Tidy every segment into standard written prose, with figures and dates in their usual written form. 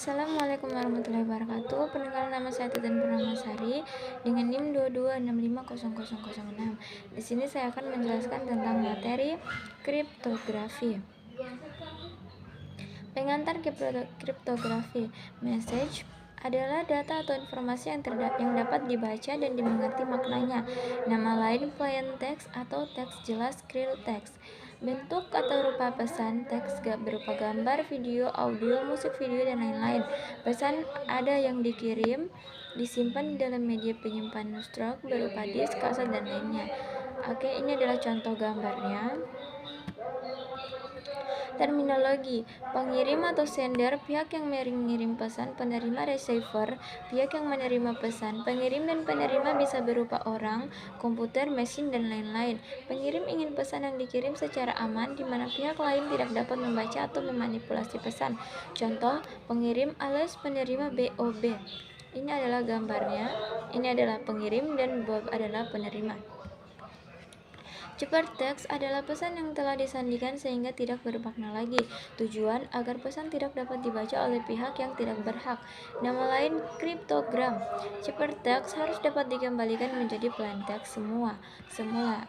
Assalamualaikum warahmatullahi wabarakatuh. Perkenalkan, nama saya Titin Purnamasari dengan NIM 22650006. Di sini saya akan menjelaskan tentang materi kriptografi. Pengantar kriptografi. Message adalah data atau informasi yang dapat dibaca dan dimengerti maknanya. Nama lain plain text atau teks jelas, clear text. Bentuk atau rupa pesan teks berupa gambar, video, audio, musik, video, dan lain-lain. Pesan ada yang dikirim, disimpan di dalam media penyimpan stroke berupa disk, kaset, dan lainnya. Oke, ini adalah contoh gambarnya. Terminologi: pengirim atau sender, pihak yang mengirim pesan; penerima, receiver, pihak yang menerima pesan. Pengirim dan penerima bisa berupa orang, komputer, mesin, dan lain-lain. Pengirim ingin pesan yang dikirim secara aman, di mana pihak lain tidak dapat membaca atau memanipulasi pesan. Contoh: pengirim alias penerima BOB. Ini adalah gambarnya. Ini adalah pengirim dan Bob adalah penerima. Ciphertext adalah pesan yang telah disandikan sehingga tidak bermakna lagi. Tujuan agar pesan tidak dapat dibaca oleh pihak yang tidak berhak. Nama lain kriptogram. Ciphertext harus dapat dikembalikan menjadi plain text semula.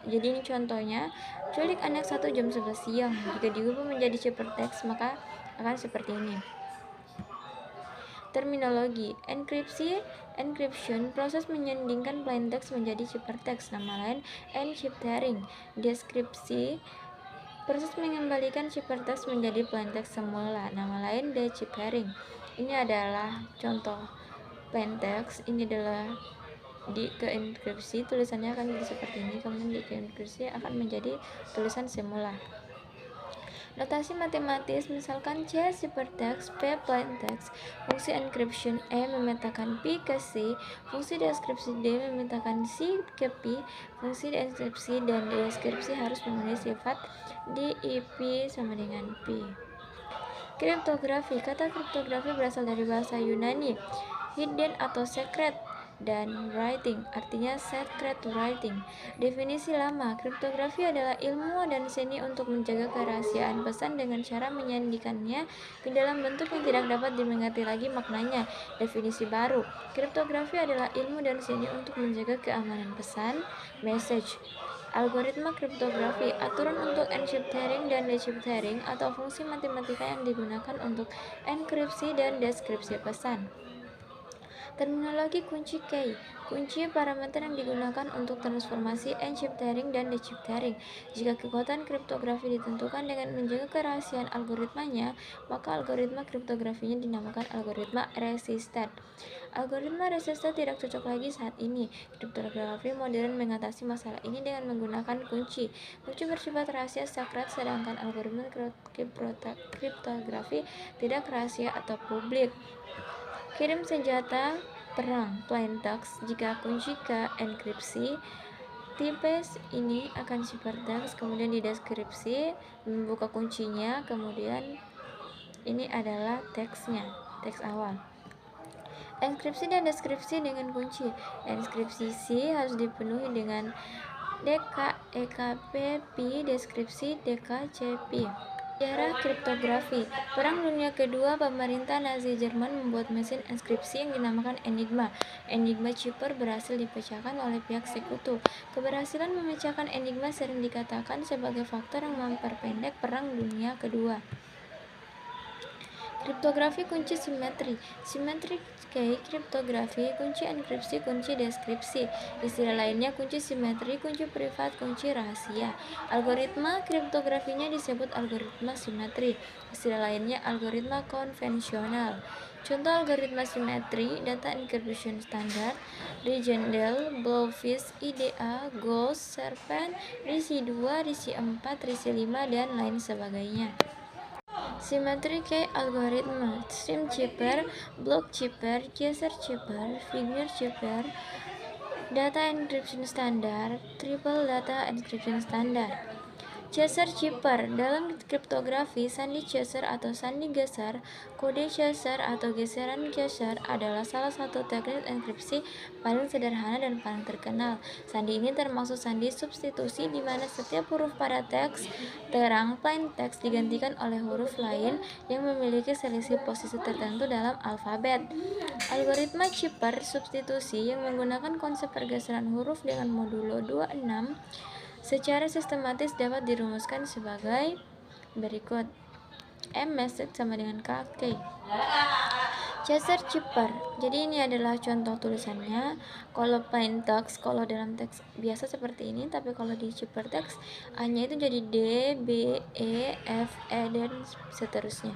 Jadi ini contohnya, culik anak 1 jam 11 siang. Jika diubah menjadi ciphertext maka akan seperti ini. Terminologi: encryption, proses menyandingkan plain text menjadi ciphertext. Nama lain enchiffering. Deskripsi, proses mengembalikan ciphertext menjadi plain text semula. Nama lain deciphering. Ini adalah contoh plain text. Ini adalah ke enkripsi, tulisannya akan menjadi seperti ini. Kemudian di enkripsi akan menjadi tulisan semula. Notasi matematis, misalkan C ciphertext, P plain text. Fungsi encryption E memetakan P ke C. Fungsi deskripsi D memetakan C ke P. Fungsi enkripsi dan deskripsi harus memenuhi sifat DIP sama dengan P. Kriptografi. Kata kriptografi berasal dari bahasa Yunani, hidden atau secret, dan writing, artinya secret writing. Definisi lama: kriptografi adalah ilmu dan seni untuk menjaga kerahasiaan pesan dengan cara menyandikannya ke dalam bentuk yang tidak dapat dimengerti lagi maknanya. Definisi baru: kriptografi adalah ilmu dan seni untuk menjaga keamanan pesan, message. Algoritma kriptografi, aturan untuk enchiffering dan deciphering atau fungsi matematika yang digunakan untuk enkripsi dan deskripsi pesan. Terminologi kunci key. Kunci parameter yang digunakan untuk transformasi enchiffering dan deciphering. Jika kekuatan kriptografi ditentukan dengan menjaga kerahasiaan algoritmanya, maka algoritma kriptografinya dinamakan algoritma resisted. Algoritma resisted tidak cocok lagi saat ini. Kriptografi modern mengatasi masalah ini dengan menggunakan kunci. Kunci bersifat rahasia sakral, sedangkan algoritma kriptografi tidak rahasia atau publik. Kirim senjata perang, plain text. Jika kunci ke enkripsi, tipe ini akan ciphertext, kemudian di deskripsi membuka kuncinya, kemudian ini adalah teksnya, teks awal. Enkripsi dan deskripsi dengan kunci. Enkripsi C harus dipenuhi dengan DKEKP Pi, deskripsi DKCP. Sejarah kriptografi. Perang Dunia Kedua, pemerintah Nazi Jerman membuat mesin enkripsi yang dinamakan Enigma. Enigma cipher berhasil dipecahkan oleh pihak sekutu. Keberhasilan memecahkan Enigma sering dikatakan sebagai faktor yang memperpendek Perang Dunia Kedua. Kriptografi kunci simetri. Simetri key kriptografi, kunci enkripsi, kunci deskripsi. Istilah lainnya kunci simetri, kunci privat, kunci rahasia. Algoritma kriptografinya disebut algoritma simetri. Istilah lainnya algoritma konvensional. Contoh algoritma simetri: data encryption standard, Rigendel, Blowfish, IDA, Ghost, Serpent, RISI-2, RISI-4, RISI-5, dan lain sebagainya. Symmetry key algoritma: stream cipher, block cipher, chaser cipher, figure cipher, data encryption standard, triple data encryption standard. Chaser-Chipper. Dalam kriptografi, sandi Chaser atau sandi geser, kode Chaser atau geseran Chaser adalah salah satu teknik enkripsi paling sederhana dan paling terkenal. Sandi ini termasuk sandi substitusi di mana setiap huruf pada teks terang plain text digantikan oleh huruf lain yang memiliki selisih posisi tertentu dalam alfabet. Algoritma Chipper substitusi yang menggunakan konsep pergeseran huruf dengan modulo 26 secara sistematis dapat dirumuskan sebagai berikut. M-message sama dengan K. Chaser-Chipper. Jadi ini adalah contoh tulisannya. Kalau plain text, kalau dalam teks biasa seperti ini, tapi kalau di Chipper text A-nya itu jadi D, B, E, F, E, dan seterusnya.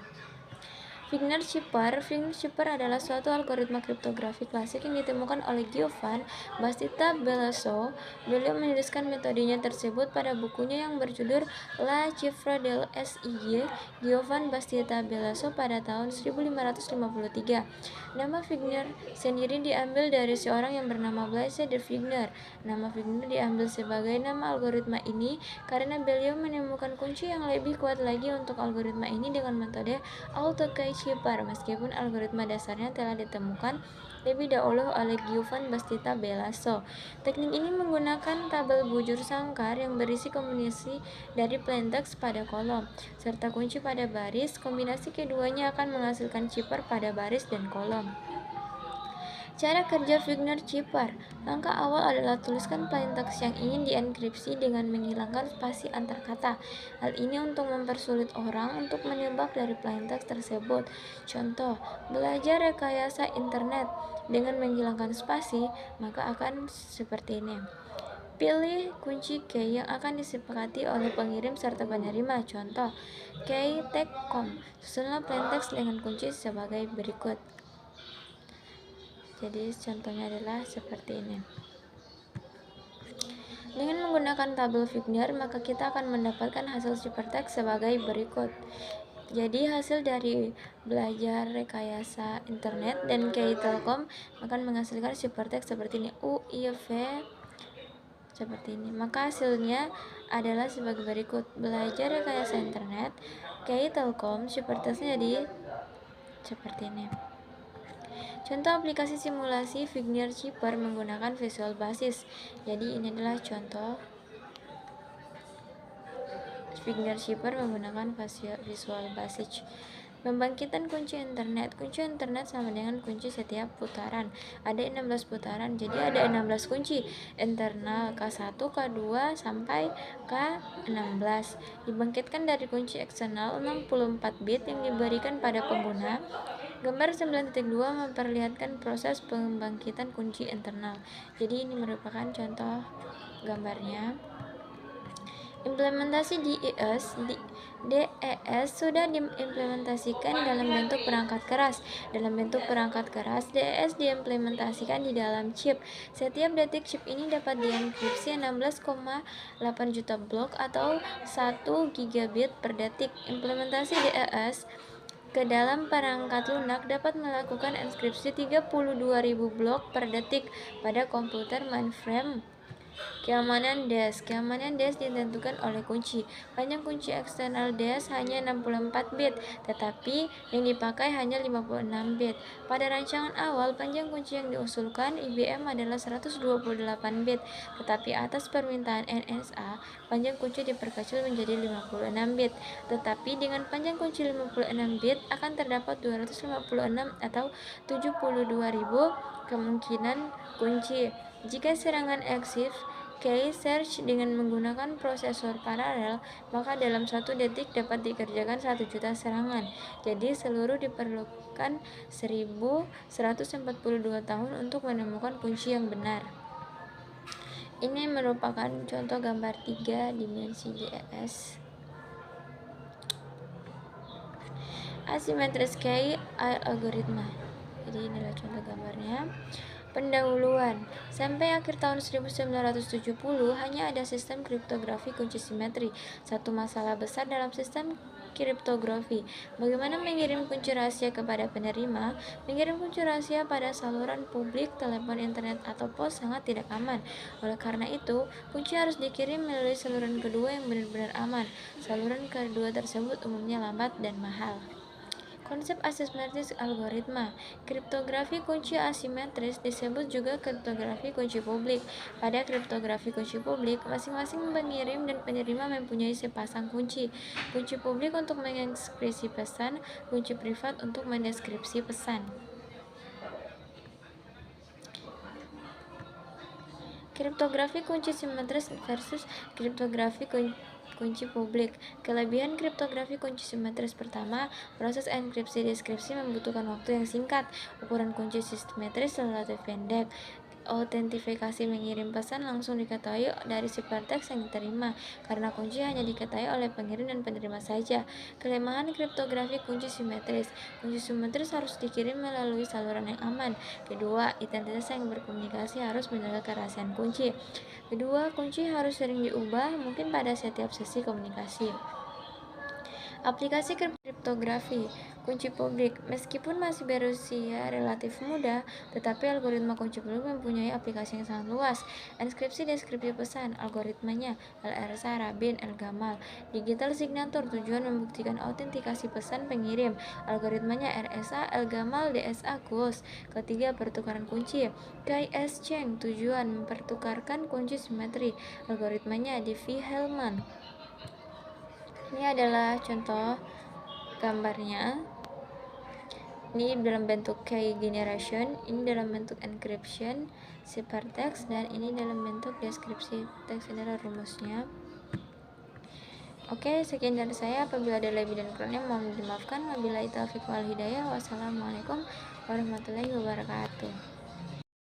Wigner-Schipper adalah suatu algoritma kriptografi klasik yang ditemukan oleh Giovan Battista Belaso. Beliau menuliskan metodenya tersebut pada bukunya yang berjudul La Cifra del SIG Giovan Battista Belaso pada tahun 1553. Nama Wigner sendiri diambil dari seorang yang bernama Blaise de Wigner. Nama Wigner diambil sebagai nama algoritma ini karena beliau menemukan kunci yang lebih kuat lagi untuk algoritma ini dengan metode AutoChipper, meskipun algoritma dasarnya telah ditemukan lebih dahulu oleh Giovan Battista Belaso. Teknik ini menggunakan tabel bujur sangkar yang berisi kombinasi dari plain text pada kolom serta kunci pada baris. Kombinasi keduanya akan menghasilkan chipper pada baris dan kolom. Cara kerja Wigner-Schipper. Langkah awal adalah tuliskan plain text yang ingin dienkripsi dengan menghilangkan spasi antar kata. Hal ini untuk mempersulit orang untuk menebak dari plain text tersebut. Contoh, belajar rekayasa internet dengan menghilangkan spasi, maka akan seperti ini. Pilih kunci key yang akan disepakati oleh pengirim serta penerima. Contoh, key tag.com. Susunlah plain text dengan kunci sebagai berikut. Jadi contohnya adalah seperti ini. Dengan menggunakan tabel Wigner, maka kita akan mendapatkan hasil ciphertext sebagai berikut. Jadi hasil dari belajar rekayasa internet dan KI Telkom akan menghasilkan ciphertext seperti ini, U, I, V, seperti ini. Maka hasilnya adalah sebagai berikut. Belajar rekayasa internet, KI Telkom, ciphertextnya jadi seperti ini. Contoh aplikasi simulasi Wigner-Schipper menggunakan Visual Basic. Jadi ini adalah contoh Wigner-Schipper menggunakan Visual Basic. Pembangkitan kunci internet. Kunci internet sama dengan kunci setiap putaran. Ada 16 putaran, jadi ada 16 kunci internal K1, K2 sampai K16. Dibangkitkan dari kunci eksternal 64 bit yang diberikan pada pengguna. Gambar 9.2 memperlihatkan proses pembangkitan kunci internal. Jadi ini merupakan contoh gambarnya. Implementasi DES sudah diimplementasikan dalam bentuk perangkat keras. Dalam bentuk perangkat keras, DES diimplementasikan di dalam chip. Setiap detik chip ini dapat dienkripsi 16,8 juta blok atau 1 gigabit per detik. Implementasi DES ke dalam perangkat lunak dapat melakukan enkripsi 32.000 blok per detik pada komputer mainframe. Keamanan DES. Keamanan DES ditentukan oleh kunci. Panjang kunci eksternal DES hanya 64 bit, tetapi yang dipakai hanya 56 bit. Pada rancangan awal, panjang kunci yang diusulkan IBM adalah 128 bit, tetapi atas permintaan NSA, panjang kunci diperkecil menjadi 56 bit. Tetapi dengan panjang kunci 56 bit akan terdapat 256 atau 72.000 kemungkinan kunci. Jika serangan eksif key search dengan menggunakan prosesor paralel, maka dalam 1 detik dapat dikerjakan 1 juta serangan. Jadi seluruh diperlukan 1142 tahun untuk menemukan kunci yang benar. Ini merupakan contoh gambar 3 dimensi DES. Asymmetric key algoritma. Jadi inilah contoh gambarnya. Pendahuluan. Sampai akhir tahun 1970 hanya ada sistem kriptografi kunci simetri. Satu masalah besar dalam sistem kriptografi. Bagaimana mengirim kunci rahasia kepada penerima? Mengirim kunci rahasia pada saluran publik, telepon, internet, atau pos sangat tidak aman. Oleh karena itu, kunci harus dikirim melalui saluran kedua yang benar-benar aman. Saluran kedua tersebut umumnya lambat dan mahal. Konsep asimetris algoritma. Kriptografi kunci asimetris disebut juga kriptografi kunci publik. Pada kriptografi kunci publik, masing-masing pengirim dan penerima mempunyai sepasang kunci. Kunci publik untuk mengekskripsi pesan, kunci privat untuk mendeskripsi pesan. Kriptografi kunci simetris versus kriptografi kunci publik. Kelebihan kriptografi kunci simetris: pertama, proses enkripsi deskripsi membutuhkan waktu yang singkat. Ukuran kunci simetris relatif pendek. Autentifikasi mengirim pesan langsung diketahui dari siperteks yang diterima, karena kunci hanya diketahui oleh pengirim dan penerima saja. Kelemahan kriptografi kunci simetris: kunci simetris harus dikirim melalui saluran yang aman. Kedua, identitas yang berkomunikasi harus menjaga kerahasiaan kunci. Kedua, kunci harus sering diubah, mungkin pada setiap sesi komunikasi. Aplikasi kriptografi kunci publik. Meskipun masih berusia relatif muda, tetapi algoritma kunci publik mempunyai aplikasi yang sangat luas. Enkripsi deskripsi pesan, algoritmanya Al-Ersa, Rabin, El-Gamal. Digital signature, tujuan membuktikan autentikasi pesan pengirim, algoritmanya RSA, El-Gamal, DSA, Ghost. Ketiga, pertukaran kunci, KS-Chain, tujuan mempertukarkan kunci simetri, algoritmanya Diffie-Hellman. Ini adalah contoh gambarnya. Ini dalam bentuk key generation, ini dalam bentuk encryption ciphertext, dan ini dalam bentuk deskripsi teks. Ini adalah rumusnya. Oke, sekian dari saya. Apabila ada lebih dan kurangnya mohon dimaafkan. Wabillahi taufiq wal hidayah. Wassalamualaikum warahmatullahi wabarakatuh.